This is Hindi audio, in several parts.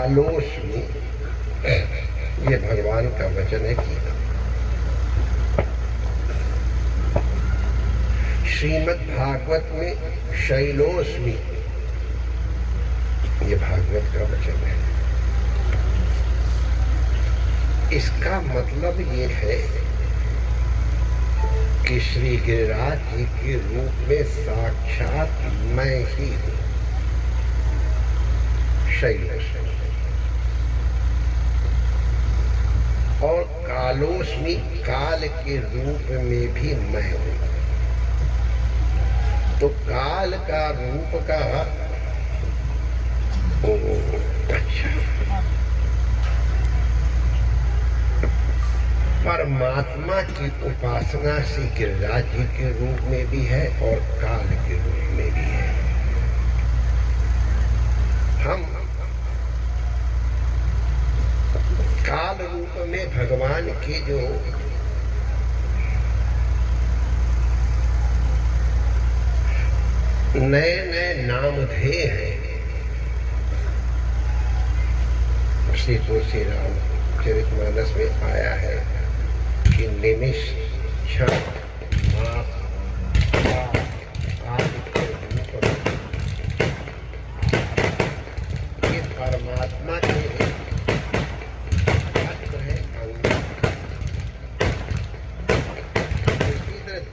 कालोस्मि, ये भगवान का वचन है गीता। श्रीमद् भागवत में शैलोस्मि, ये भागवत का वचन है। इसका मतलब ये है कि श्री गिरिराज जी के रूप में साक्षात मैं ही हूँ, शैलोस्मि। और कालोस्मि, काल के रूप में भी मैं हूँ। तो काल का रूप का अच्छा, परमात्मा की उपासना श्री गिरिराज जी के रूप में भी है और काल के रूप में भी है। हम काल रूप में भगवान के जो नए नए नामधेय हैं, श्री तुलसी राम चरितमानस में आया है कि निमिष, क्षण, मास, आदि के रूप में ये परमात्मा के तत्व है, अंग।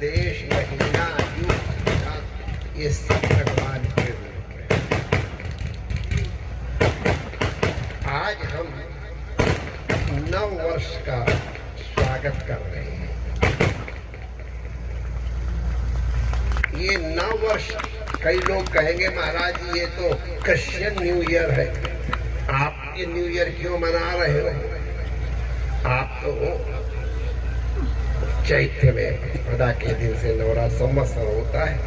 देश, महीना, युग, ये सब भगवान के रूप में। आज हम नव वर्ष का स्वागत कर रहे हैं। ये नव वर्ष, कई लोग कहेंगे महाराज ये तो क्रिश्चियन न्यू ईयर है, आप ये न्यू ईयर क्यों मना रहे हो? आप तो चैत्र में पदा के दिन से नवरा संवत्सर होता है।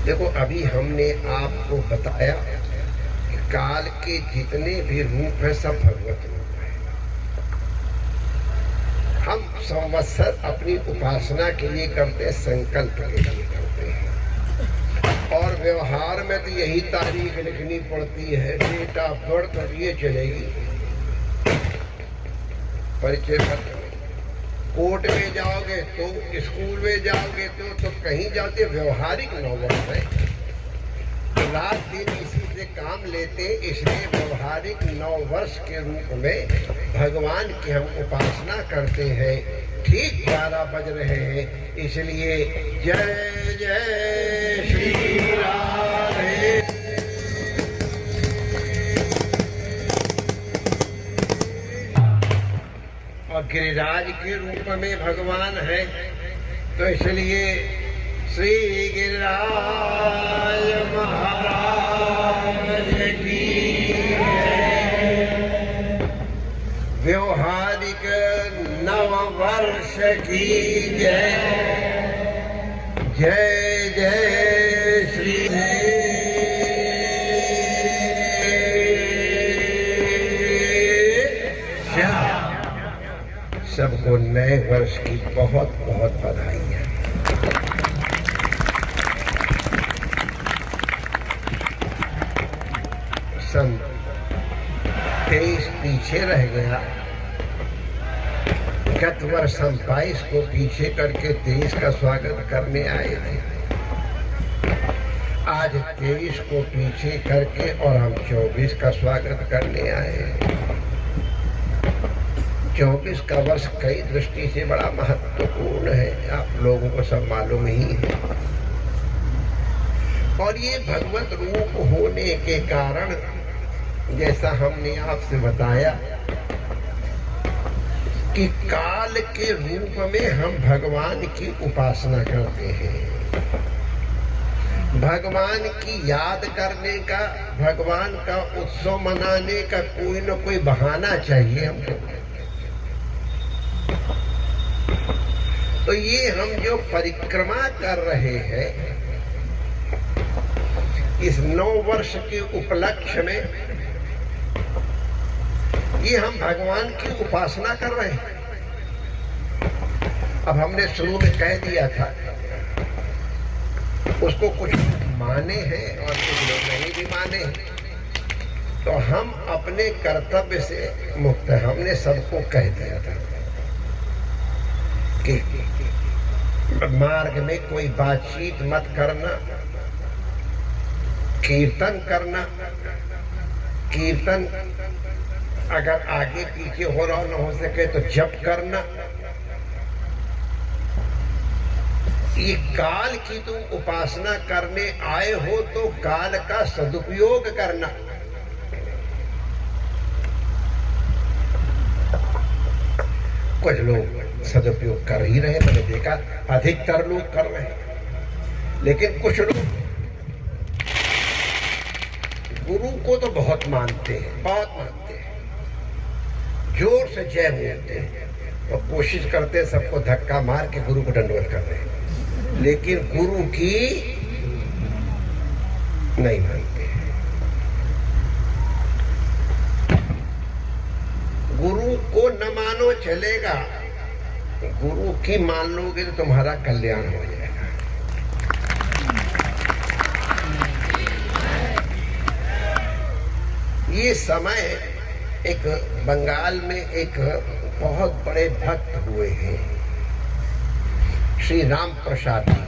देखो, अभी हमने आपको बताया कि काल के जितने भी रूप हैं सब भगवत रूप है। हम संवत्सर अपनी उपासना के लिए करते हैं, संकल्प के लिए करते हैं। और व्यवहार में तो यही तारीख लिखनी पड़ती है, डेट ऑफ बर्थ, और ये चलेगी परिचय पत्र। कोर्ट में जाओगे तो, स्कूल में जाओगे तो कहीं जाते व्यवहारिक नववर्ष है। रात दिन इसी से काम लेते, इसलिए व्यवहारिक नववर्ष के रूप में भगवान की हम उपासना करते हैं। ठीक 12 बज रहे हैं, इसलिए जय जय श्री राधे। और गिरिराज के रूप में भगवान है, तो इसलिए श्री गिरिराज महाराज की व्यवहारिक नववर्ष की जय। जय जय श्री सबको नए वर्ष की बहुत बहुत बधाइयाँ। सन 23 पीछे रह गया। गत वर्ष हम 22 को पीछे करके 23 का स्वागत करने आए थे। आज 23 को पीछे करके और हम 24 का स्वागत करने आए हैं। 24 का वर्ष कई दृष्टि से बड़ा महत्वपूर्ण है, आप लोगों को सब मालूम ही है। और ये भगवत रूप होने के कारण, जैसा हमने आपसे बताया कि काल के रूप में हम भगवान की उपासना करते हैं। भगवान की याद करने का, भगवान का उत्सव मनाने का कोई न कोई बहाना चाहिए हमको। तो ये हम जो परिक्रमा कर रहे हैं, इस 9 वर्ष के उपलक्ष्य में, ये हम भगवान की उपासना कर रहे हैं। अब हमने शुरू में कह दिया था, उसको कुछ माने हैं और कुछ लोग नहीं भी माने हैं। तो हम अपने कर्तव्य से मुक्त हैं। हमने सबको कह दिया था कि मार्ग में कोई बातचीत मत करना, कीर्तन करना, कीर्तन अगर आगे पीछे हो रहा न हो सके तो जप करना। ये काल की तुम उपासना करने आए हो तो काल का सदुपयोग करना। कुछ लोग सदुपयोग कर ही रहे, मैंने देखा अधिकतर लोग कर रहे हैं, लेकिन कुछ लोग गुरु को तो बहुत मानते हैं, बहुत मानते हैं, जोर से जय बोलते हैं और कोशिश करते हैं सबको धक्का मार के गुरु को दंडवत कर रहे हैं, लेकिन गुरु की नहीं मानते। गुरु को न मानो चलेगा, गुरु की मान लोगे तो तुम्हारा कल्याण हो जाएगा। ये समय एक बंगाल में एक बहुत बड़े भक्त हुए हैं, श्री राम प्रसाद जी।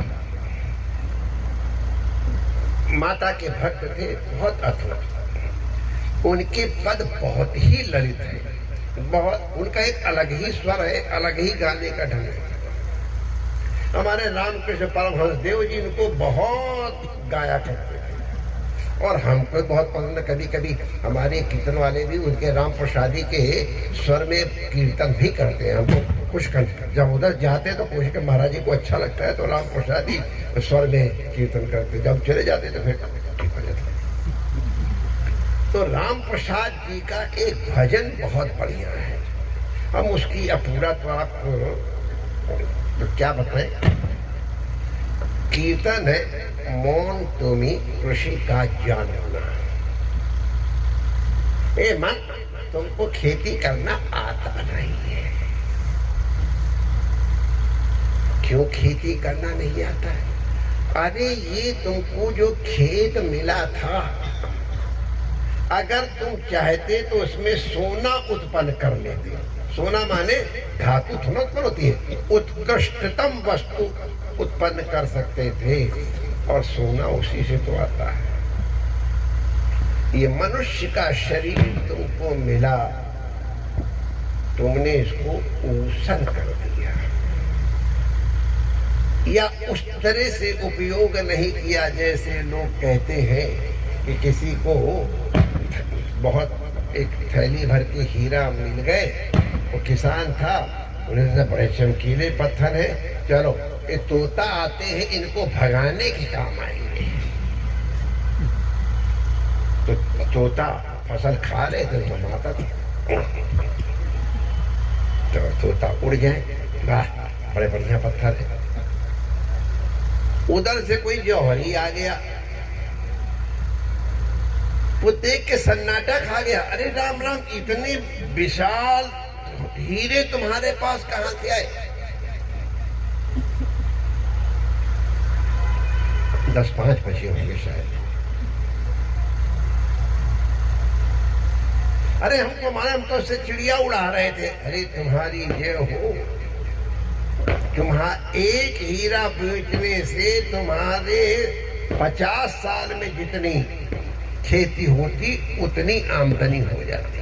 माता के भक्त थे, बहुत अद्भुत। उनके पद बहुत ही ललित है, बहुत, उनका एक अलग ही स्वर है, अलग ही गाने का ढंग है। हमारे रामकृष्ण परमहंस देव जी इनको बहुत गाया करते थे और हमको बहुत पसंद है। कभी कभी हमारे कीर्तन वाले भी उनके राम प्रसादी के स्वर में कीर्तन भी करते हैं। हमको खुश कर, जब उधर जाते तो कोशिश कर, महाराज जी को अच्छा लगता है तो राम प्रसादी स्वर में कीर्तन करते, जब चले जाते तो फिर ठीक हो जाता। तो राम प्रसाद जी का एक भजन बहुत बढ़िया है, हम उसकी अपूरा तो आपको तो क्या बताएं। कीर्तन है, मौन तुमी कृषि का जानना। ए मन, तुमको खेती करना आता नहीं है। क्यों खेती करना नहीं आता है? अरे ये तुमको जो खेत मिला था, अगर तुम चाहते तो उसमें सोना उत्पन्न कर लेते। सोना माने धातु थोड़ा उत्पन्न होती है, उत्कृष्टतम वस्तु उत्पन्न कर सकते थे और सोना उसी से तो आता है। ये मनुष्य का शरीर तुमको मिला, तुमने इसको ऊषण कर दिया या उस तरह से उपयोग नहीं किया जैसे लोग कहते हैं कि किसी को बहुत एक थैली भर के हीरा मिल गए, वो किसान था, उन्हें बड़े चमकीले पत्थर है, चलो ये तोता आते हैं, इनको भगाने के काम आएंगे। तो तोता फसल खा रहे थे तो माता था, तो तोता उड़ जाए, वाह बड़े बढ़िया पत्थर है। उधर से कोई जौहरी आ गया, वो देख के सन्नाटा खा गया। अरे राम राम, इतने विशाल हीरे तुम्हारे पास कहां से आए? 10-5 बजे होंगे शायद। अरे हमको मालूम, हम तो उससे चिड़िया उड़ा रहे थे। अरे तुम्हारी ये हो, तुम्हारा एक हीरा बेचने से तुम्हारे 50 साल में जितनी खेती होती उतनी आमदनी हो जाती।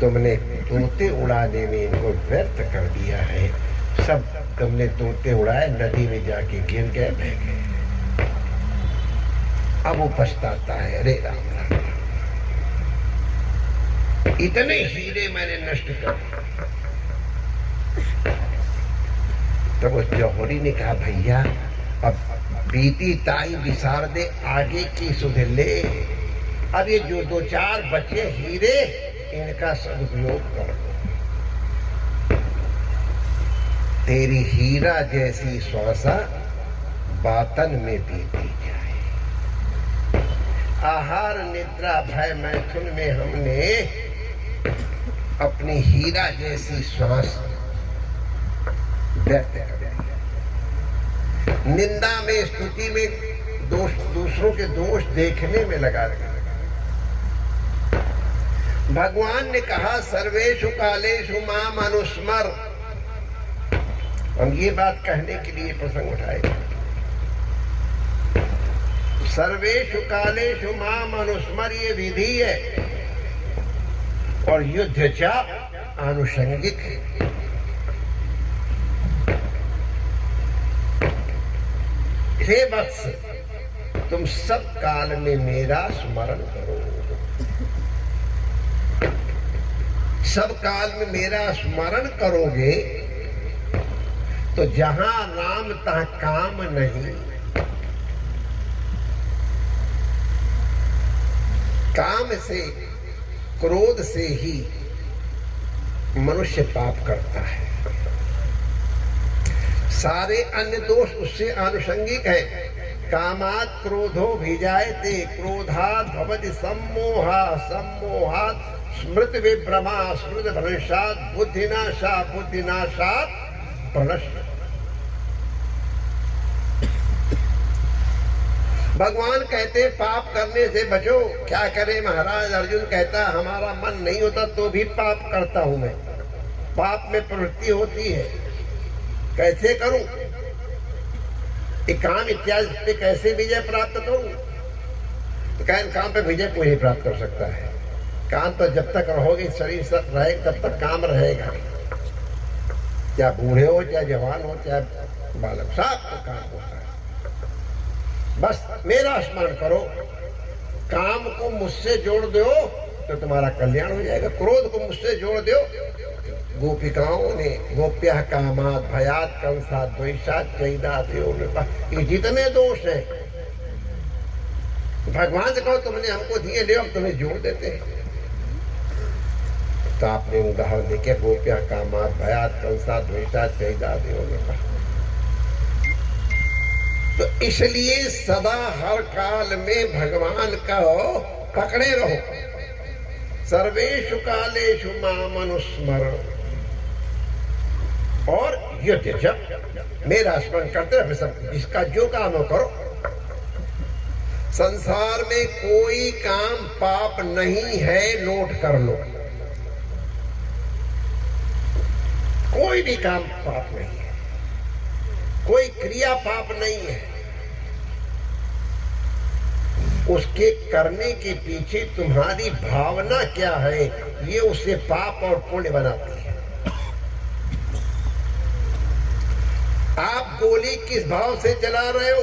तुमने तोते उड़ाने में इनको व्यर्थ कर दिया है। सब तुमने तोते उड़ाए, नदी में जाके गिर गए, बह गए। अब वो पछताता है, अरे राम राम, इतने हीरे मैंने नष्ट कर दिए। तब उस जौहरी ने कहा, भैया अब बीती ताई विसार दे, आगे की सुध ले। अब ये जो 2-4 बचे हीरे, इनका सदुपयोग कर दो। तेरी हीरा जैसी श्वासा बातन में बीती जाए। आहार निद्रा भय मैथुन में हमने अपनी हीरा जैसी श्वास व्यर्थ कर दिया। निंदा में, स्तुति में, दूसरों के दोष देखने में लगा दिया। भगवान ने कहा सर्वेषु कालेषु माम अनुस्मर। हम ये बात कहने के लिए प्रसंग उठाए। सर्वेषु कालेषु माम अनुस्मर ये विधि है और युद्ध च आनुषंगिक है। हे वत्स, तुम सब काल में मेरा स्मरण करो। सब काल में मेरा स्मरण करोगे तो जहां राम तहाँ काम नहीं। काम से, क्रोध से ही मनुष्य पाप करता है। सारे अन्य दोष उससे आनुषंगिक है। कामात् क्रोधो भिजायते, क्रोधात् भवति सम्मोहा, सम्मोहात् स्मृति विभ्रमा, स्मृति भ्रंशात् बुद्धिनाशा, बुद्धिनाशात् प्रणश्य। भगवान कहते पाप करने से बचो। क्या करे महाराज? अर्जुन कहता हमारा मन नहीं होता तो भी पाप करता हूं मैं। पाप में प्रवृत्ति होती है, कैसे करूं? काम इत्यादि पे कैसे विजय प्राप्त करूं? तो क्या काम पे विजय कोई नहीं प्राप्त कर सकता है। काम तो जब तक रहोगे, शरीर सब रहेगा तब तक काम रहेगा। चाहे बूढ़े हो, चाहे जवान हो, चाहे बालक, सब काम होता है। बस मेरा स्मरण करो। काम को मुझसे जोड़ दो तो तुम्हारा कल्याण हो जाएगा। क्रोध को मुझसे जोड़ दो। गोपिकाओं ने गोप्यः कामात् भयात् कंसात् द्वेषात् चैदात् योनिपात्, ये जितने दोष हैं भगवान से कहो तुमने हमको दिए, ले हम तुम्हें जोड़ देते हैं। तो आपने उदाहरण देखे गोप्यः कामात् भयात् कंसात् द्वेषात् चैदात् योनिपात्। तो इसलिए सदा हर काल में भगवान का पकड़े रहो। सर्वेषु कालेषु माम अनुस्मर और युद्ध जब मेरा स्मरण करते रहे। सब इसका जो काम हो करो। संसार में कोई काम पाप नहीं है, नोट कर लो। कोई भी काम पाप नहीं है, कोई क्रिया पाप नहीं है। उसके करने के पीछे तुम्हारी भावना क्या है, ये उसे पाप और पुण्य बनाती है। आप गोली किस भाव से चला रहे हो?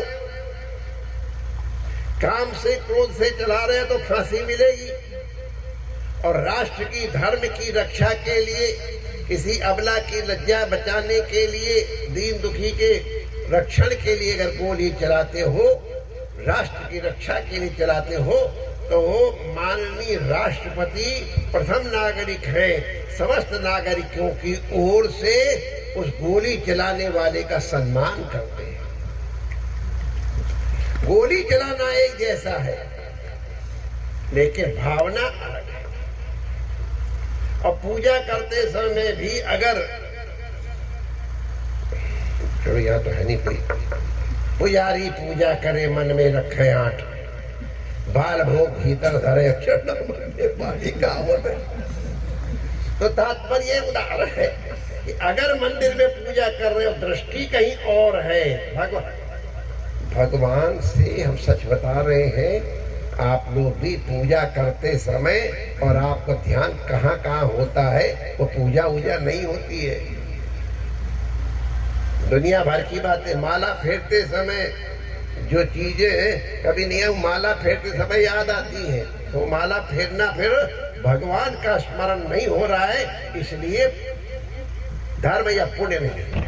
काम से, क्रोध से चला रहे हो तो फांसी मिलेगी। और राष्ट्र की, धर्म की रक्षा के लिए, किसी अबला की लज्जा बचाने के लिए, दीन दुखी के रक्षण के लिए अगर गोली चलाते हो, राष्ट्र की रक्षा के लिए चलाते हो, तो वो माननीय राष्ट्रपति प्रथम नागरिक है। समस्त नागरिकों की ओर से उस गोली चलाने वाले का सम्मान करते हैं। गोली चलाना एक जैसा है, लेकिन भावना अलग है। और पूजा करते समय भी अगर, चलो यहाँ तो है नहीं कोई, पुजारी पूजा करे मन में रखे आठ, बाल भोग भीतर धरे अक्षर मन में बाली कहावत है। तो तात्पर्य उदाहरण है कि अगर मंदिर में पूजा कर रहे हो, दृष्टि कहीं और है। भगवान से हम सच बता रहे हैं, आप लोग भी पूजा करते समय और आपका ध्यान कहाँ कहाँ होता है, वो पूजा वूजा नहीं होती है। दुनिया भर की बातें, माला फेरते समय जो चीजें कभी नहीं, माला फेरते समय याद आती हैं, तो माला फेरना फिर भगवान का स्मरण नहीं हो रहा है, इसलिए धर्म या पुण्य नहीं।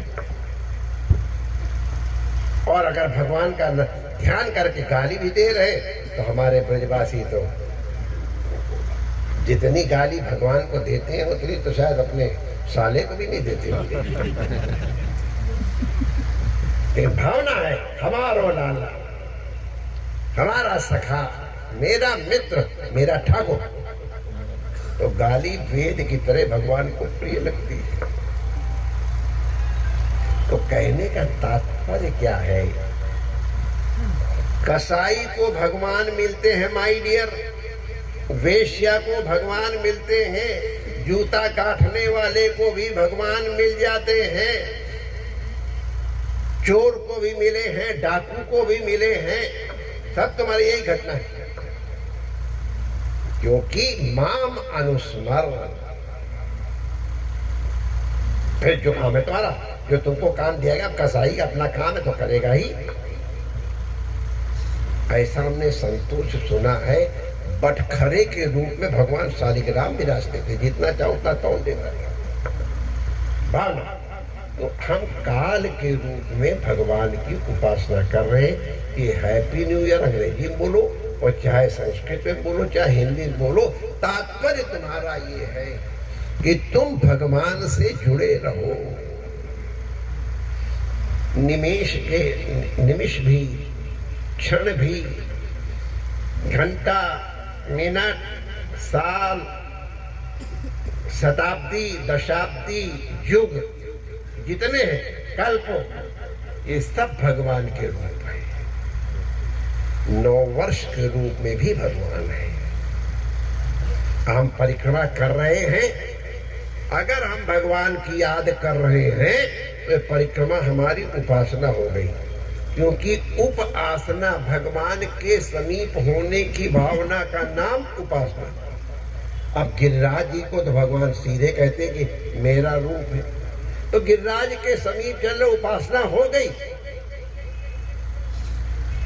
और अगर भगवान का ध्यान करके गाली भी दे रहे तो हमारे ब्रजवासी तो जितनी गाली भगवान को देते हैं उतनी तो शायद अपने साले को भी नहीं देते होंगे। लेकिन भावना है, हमारो लाला, हमारा सखा, मेरा मित्र, मेरा ठाकुर, तो गाली वेद की तरह भगवान को प्रिय लगती है। तो कहने का तात्पर्य क्या है? कसाई को भगवान मिलते हैं माय डियर, वेश्या को भगवान मिलते हैं, जूता काटने वाले को भी भगवान मिल जाते हैं, चोर को भी मिले हैं, डाकू को भी मिले हैं। सब तुम्हारी यही घटना है, क्योंकि माम अनुस्मरण। फिर जो काम है तुम्हारा, जो तुमको काम दिया गया, कसाई अपना काम है तो करेगा ही। ऐसा हमने संतों से सुना है। बटखरे के रूप में भगवान शालिग्राम विराजते थे, जितना चाहो उतना तोड़ देता भावना। तो हम काल के रूप में भगवान की उपासना कर रहे हैं। ये हैप्पी न्यू ईयर अंग्रेजी में बोलो और चाहे संस्कृत में बोलो चाहे हिंदी में बोलो, तात्पर्य तुम्हारा ये है कि तुम भगवान से जुड़े रहो। निमिष भी, क्षण भी, घंटा, मिनट, साल, शताब्दी, दशाब्दी, युग जितने हैं, कल्प, ये सब भगवान के रूप है। 9 वर्ष के रूप में भी भगवान है। हम परिक्रमा कर रहे हैं। अगर हम भगवान की याद कर रहे हैं तो परिक्रमा हमारी उपासना हो गई, क्योंकि उपासना भगवान के समीप होने की भावना का नाम उपासना। अब गिरिराज जी को तो भगवान सीधे कहते कि मेरा रूप है, तो गिरिराज के समीप चल उपासना हो गई।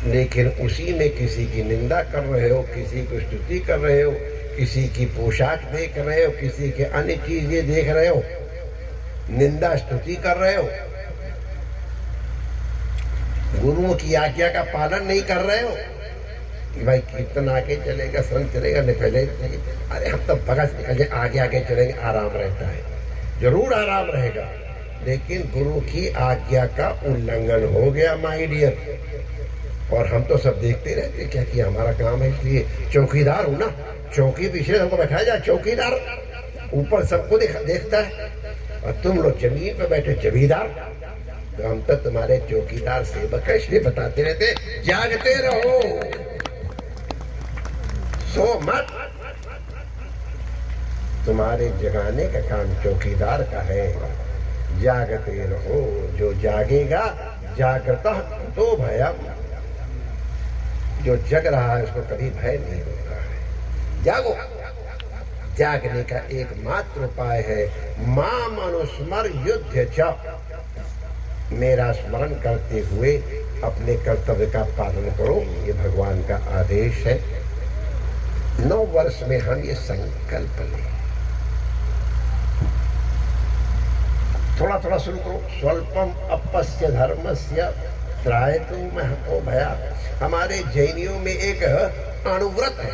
लेकिन उसी में किसी की निंदा कर रहे हो, किसी को स्तुति कर रहे हो, किसी की पोशाक देख रहे हो, किसी के अन्य चीजें देख रहे हो, निंदा स्तुति कर रहे हो, गुरुओं की आज्ञा का पालन नहीं कर रहे हो कि भाई कीर्तन आगे चलेगा, संत चलेगा, नहीं पहले अरे हम तो भगत निकल जाए, आगे आगे चलेंगे, आराम रहता है। जरूर आराम रहेगा, लेकिन गुरु की आज्ञा का उल्लंघन हो गया माय डियर। और हम तो सब देखते रहते क्या कि हमारा काम है, इसलिए चौकीदार हूं ना, चौकी पीछे हमको बैठाया जाए, चौकीदार ऊपर सबको देखता है और तुम लोग जमीन पर बैठे जमींदार। तो हम तो तुम्हारे चौकीदार सेवक है, इसलिए बताते रहते जागते रहो, सो मत। तुम्हारे जगाने का काम चौकीदार का है। जागते रहो, जो जागेगा जागता तो भयम, जो जग रहा है उसको कभी भय नहीं होता है। जागो। जागने का एकमात्र उपाय है माम अनुस्मर युद्ध च, मेरा स्मरण करते हुए अपने कर्तव्य का पालन करो। ये भगवान का आदेश है। 9 वर्ष में हम ये संकल्प लें। थोड़ा थोड़ा शुरू करो। स्वल्पम अपस्य धर्मस्य त्रायतु महतो भया। हमारे जैनियों में एक अणुव्रत है।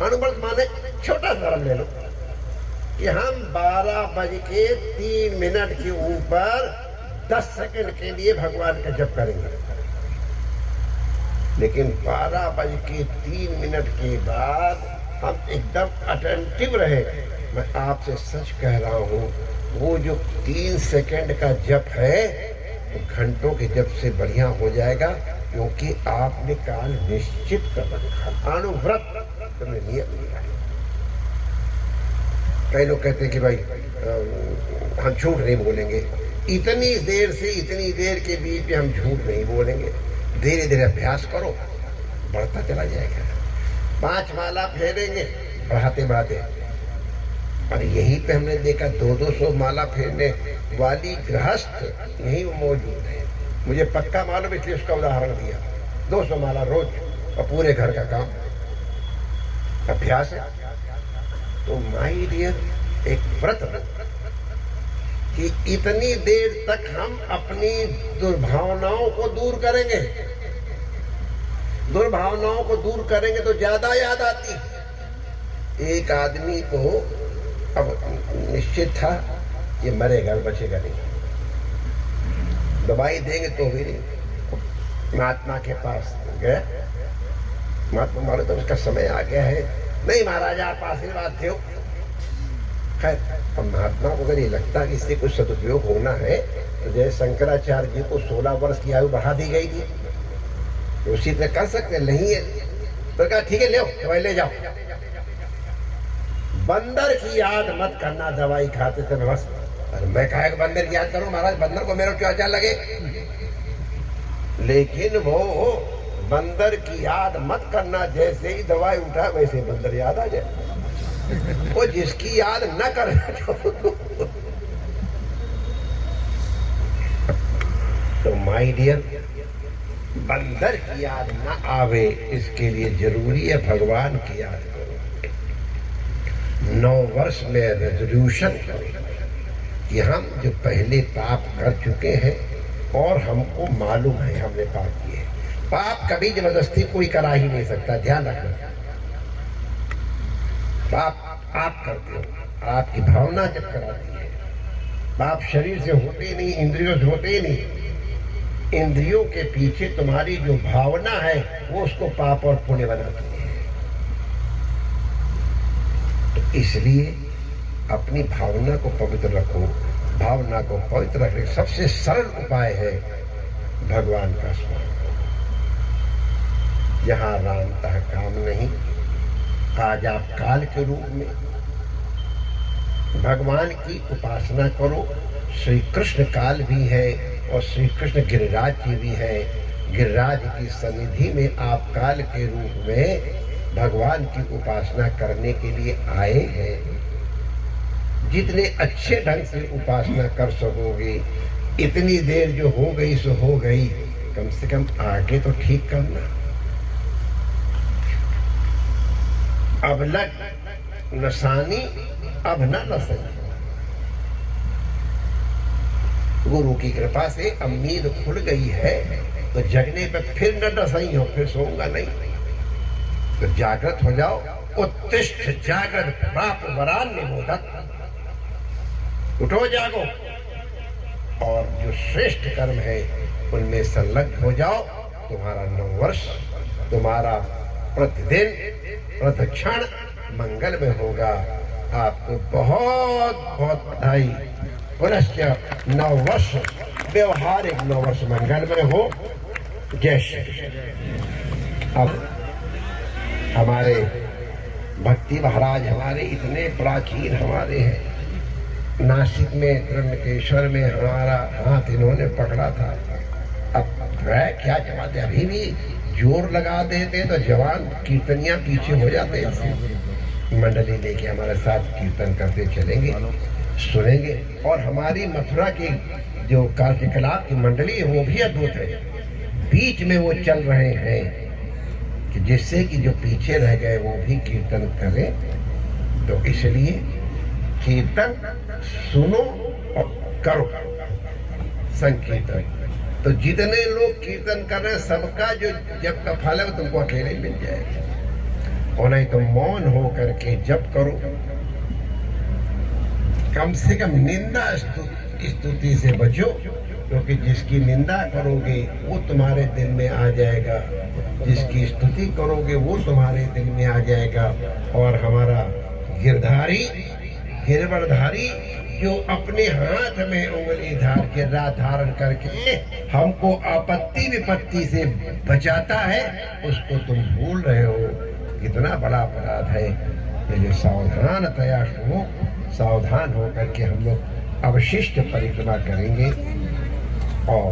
अणुव्रत माने छोटा धर्म ले लो कि हम 12:03 के ऊपर 10 सेकंड के लिए भगवान का जप करेंगे, लेकिन 12:03 के बाद हम एकदम अटेंटिव रहे। मैं आपसे सच कह रहा हूँ, वो जो 3 सेकंड का जप है वो घंटों के जप से बढ़िया हो जाएगा, क्योंकि आपने काल निश्चित कर रखा। अणुव्रत तुमने नियम लिया है। कई लोग कहते हैं कि भाई हम झूठ नहीं बोलेंगे, इतनी देर से इतनी देर के बीच में हम झूठ नहीं बोलेंगे। धीरे धीरे अभ्यास करो, बढ़ता चला जाएगा। 5 माला फेरेंगे बढ़ाते बढ़ाते। और यहीं पे हमने देखा 200 माला फेरने वाली गृहस्थ यहीं मौजूद है। मुझे पक्का मालूम, इसलिए उसका उदाहरण दिया। 200 माला रोज और पूरे घर का काम, अभ्यास है। तो माय डियर, एक व्रत कि इतनी देर तक हम अपनी दुर्भावनाओं को दूर करेंगे। दुर्भावनाओं को दूर करेंगे तो ज्यादा याद आती। एक आदमी को अब निश्चित था ये मरेगा, बचेगा नहीं, दवाई देंगे तो भी नहीं। महात्मा के पास गए, महात्मा मानो तो उसका समय आ गया है। नहीं महाराज, आप आशीर्वाद दो। खैर, अब महात्मा को अगर ये लगता कि इससे कुछ सदुपयोग होना है तो जैसे शंकराचार्य जी को 16 वर्ष की आयु बढ़ा दी गई थी, तो उसी तरह कर सकते नहीं है तो कहा ठीक है ले दवाई ले जाओ। बंदर की याद मत करना दवाई खाते समय बस। अरे मैं कहा कि बंदर की याद करूं महाराज, बंदर को मेरा क्यों अच्छा लगे। लेकिन वो बंदर की याद मत करना, जैसे ही दवाई उठा वैसे ही बंदर याद आ जाए। वो जिसकी याद न करना तो माय डियर, बंदर की याद न आवे इसके लिए जरूरी है भगवान की याद करो। 9 वर्ष में रेजोल्यूशन करो कि हम जो पहले पाप कर चुके हैं और हमको मालूम है हमने पाप किए। पाप कभी जबरदस्ती कोई करा ही नहीं सकता, ध्यान रखना। पाप आप करते हो, आपकी भावना जब कराती है। पाप शरीर से होते नहीं, इंद्रियों से होते ही नहीं। इंद्रियों के पीछे तुम्हारी जो भावना है वो उसको पाप और पुण्य बनाती है। तो इसलिए अपनी भावना को पवित्र रखो। भावना को पवित्र रखने का सबसे सरल उपाय है भगवान का स्मरण। जहां राम तह काम नहीं, आज आप काल के रूप में भगवान की उपासना करो। श्री कृष्ण काल भी है और श्री कृष्ण गिरिराज जी भी है। गिरिराज की सन्निधि में आप काल के रूप में भगवान की उपासना करने के लिए आए हैं। जितने अच्छे ढंग से उपासना कर सकोगे, इतनी देर जो हो गई सो हो गई, कम से कम आगे तो ठीक करना। अब लग नसानी अब न नसनी। गुरु की कृपा से अब नींद खुल गई है तो जगने पे फिर न नसई हो, फिर सोऊंगा नहीं। तो जागृत हो जाओ। उत्तिष्ठ जागृत प्राप्त वरान निबोधक। उठो जागो और जो श्रेष्ठ कर्म है उनमें संलग्न हो जाओ। तुम्हारा 9 वर्ष, तुम्हारा प्रतिदिन प्रतिक्षण मंगल में होगा। आपको बहुत बहुत बधाई। पुनश्च 9 वर्ष व्यवहारिक 9 वर्ष मंगल में हो। जय श्री कृष्ण। अब हमारे भक्ति महाराज हमारे इतने प्राचीन हमारे हैं। नासिक में त्र्यंबकेश्वर में हमारा हाथ इन्होंने पकड़ा था। अब क्या जवाब, अभी भी जोर लगा देते तो जवान कीर्तनिया पीछे हो जाते। मंडली लेके हमारे साथ कीर्तन करते चलेंगे, सुनेंगे। और हमारी मथुरा की जो कार्यकलाप की मंडली है वो भी अद्भुत है। बीच में वो चल रहे हैं कि जिससे कि जो पीछे रह गए वो भी कीर्तन करें। तो इसलिए कीर्तन सुनो और करो संकीर्तन। तो जितने लोग कीर्तन कर रहे हैं सबका जो जप का फल है वो तुमको अकेले मिल जाएगा। और नहीं तो मौन हो करके जप करो। कम से कम निंदा स्तुति से बचो, क्योंकि जिसकी निंदा करोगे वो तुम्हारे दिल में आ जाएगा, जिसकी स्तुति करोगे वो तुम्हारे दिल में आ जाएगा। और हमारा गिरवरधारी जो अपने हाथ में उंगली धारण करके हमको आपत्ति विपत्ति से बचाता है, उसको तुम भूल रहे हो। कितना बड़ा अपराध है। ये सावधानतया सुनो। सावधान होकर के हम लोग अवशिष्ट परिक्रमा करेंगे और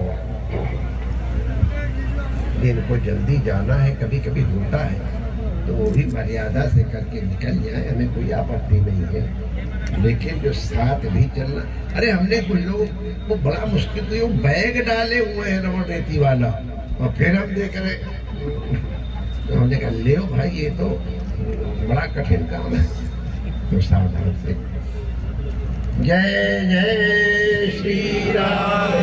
दिन को जल्दी जाना है। कभी कभी होता है तो वो भी मर्यादा से करके निकल जाए, हमें कोई आपत्ति नहीं है। लेकिन जो साथ भी चलना, अरे हमने कुछ लोग वो बड़ा मुश्किल तो बैग डाले हुए हैं रबड़ रेती वाला, और फिर हम देख रहे तो हमने कहा ले भाई ये तो बड़ा कठिन काम है। तो सावधान से। जय जय श्री राम।